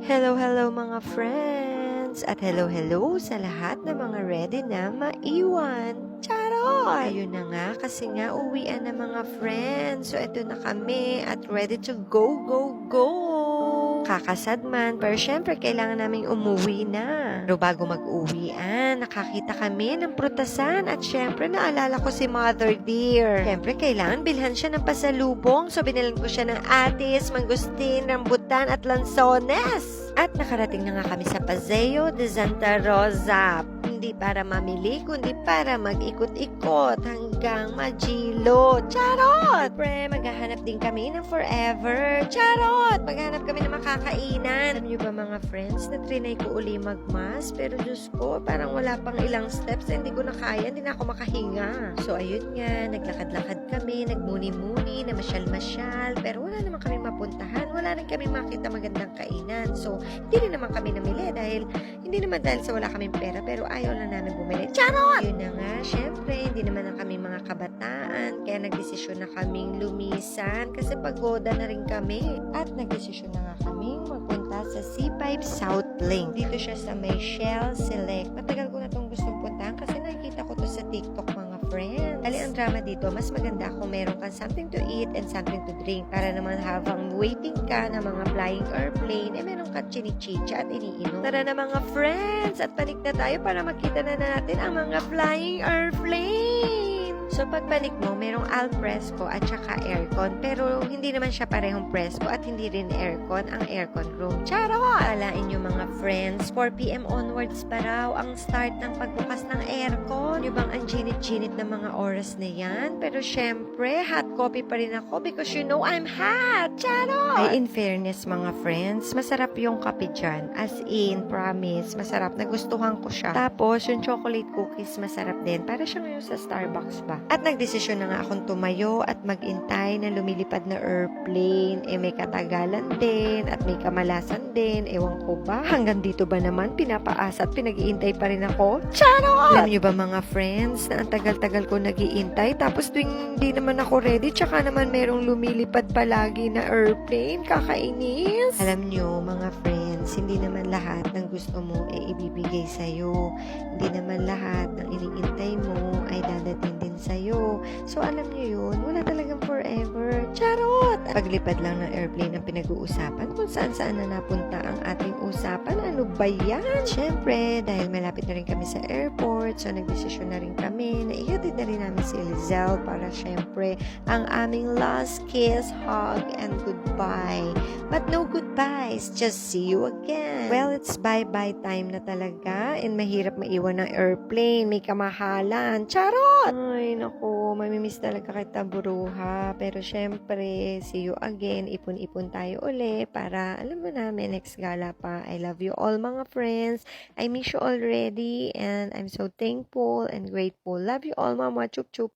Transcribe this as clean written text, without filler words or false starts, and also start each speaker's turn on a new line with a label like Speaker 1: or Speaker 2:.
Speaker 1: Hello mga friends! At hello sa lahat ng mga ready na maiwan. Charot! Ayun na nga, kasi nga uwian na mga friends. So, ito na kami at ready to go! Kakasad man, pero syempre kailangan naming umuwi na. Pero bago mag-uwian, nakakita kami ng prutasan at syempre naalala ko si Mother Dear. Syempre kailangan bilhan siya ng pasalubong, so binilan ko siya ng atis, mangustin, rambutan at lansones. At nakarating na nga kami sa Paseo de Santa Rosa. Hindi para mamili, kundi para mag-ikot-ikot hanggang Magilo. Charot! Siyempre, maghahanap din kami ng forever. Charot! Maghanap kami ng makakainan. Alam niyo ba mga friends, na trinay ko uli magmas, pero Diyos ko, parang wala pang ilang steps na hindi ko na kaya, hindi na ako makahinga. So, ayun nga, naglakad-lakad kami, nagmuni-muni, namasyal-masyal, pero wala naman kami mapuntahan, wala rin kami makita magandang kainan. So, hindi rin naman kami namili hindi naman dahil sa wala kaming pera, pero ayaw lang namin bumili. Charot! Yun na nga, syempre, hindi naman na kami mga kabataan, kaya nagdesisyon na kaming lumisan kasi pagoda na rin kami. At nagdesisyon na nga kaming magpunta sa C5 South Link. Dito siya sa may Shell Select. Matagal ko na itong gustong puntahan kasi nakikita ko to sa TikTok mga friends. Dali ang drama dito, mas maganda kung meron kang something to eat and something to drink para naman habang waiting ka na mga flying airplane, meron ka chinichicha at iniinom. Tara na mga friends, at balik na tayo para makita na natin ang mga flying airplane. So, pagbalik mo, merong al fresco at saka aircon. Pero, hindi naman siya parehong fresco at hindi rin aircon ang aircon room. Charot! Alain nyo mga friends, 4 p.m. onwards pa raw ang start ng pagbukas ng aircon. Yung bang ang ginit-ginit na mga oras na yan? Pero, syempre, hot coffee pa rin ako because you know I'm hot! Charot! Ay, in fairness mga friends, masarap yung kape dyan. As in, promise, masarap. Nagustuhan ko siya. Tapos, yung chocolate cookies, masarap din. Para siya ngayon sa Starbucks ba? At nagdesisyon na nga akong tumayo at magintay na lumilipad na airplane. May katagalan din at may kamalasan din. Ewan ko ba? Hanggang dito ba naman pinapaasa at pinag-iintay pa rin ako? Charot! Alam nyo ba mga friends na ang tagal-tagal ko nag-iintay tapos tuwing hindi naman ako ready tsaka naman merong lumilipad palagi na airplane? Kakainis! Alam nyo mga friends, hindi naman lahat ng gusto mo ay ibibigay sa'yo. Hindi naman lahat ng iniintay mo ay dadating din sa'yo. So, alam niyo yun, wala talagang forever. Charot! Paglipad lang ng airplane ang pinag-uusapan kung saan-saan na napunta ang ating usapan. Ano ba yan? Siyempre, dahil malapit na rin kami sa airport, so nagdesisyon na rin kami na ihatid na rin namin si Lizelle para siyempre ang aming last kiss, hug, and goodbye. But no goodbyes, just see you again. Well, it's bye-bye time na talaga and mahirap maiwan ng airplane. May kamahalan. Charot! Ay, naku, mamimiss talaga kita, buruha. Pero syempre, see you again. Ipon-ipon tayo uli para, alam mo na, may next gala pa. I love you all mga friends. I miss you already and I'm so thankful and grateful. Love you all, mama. Chup chup.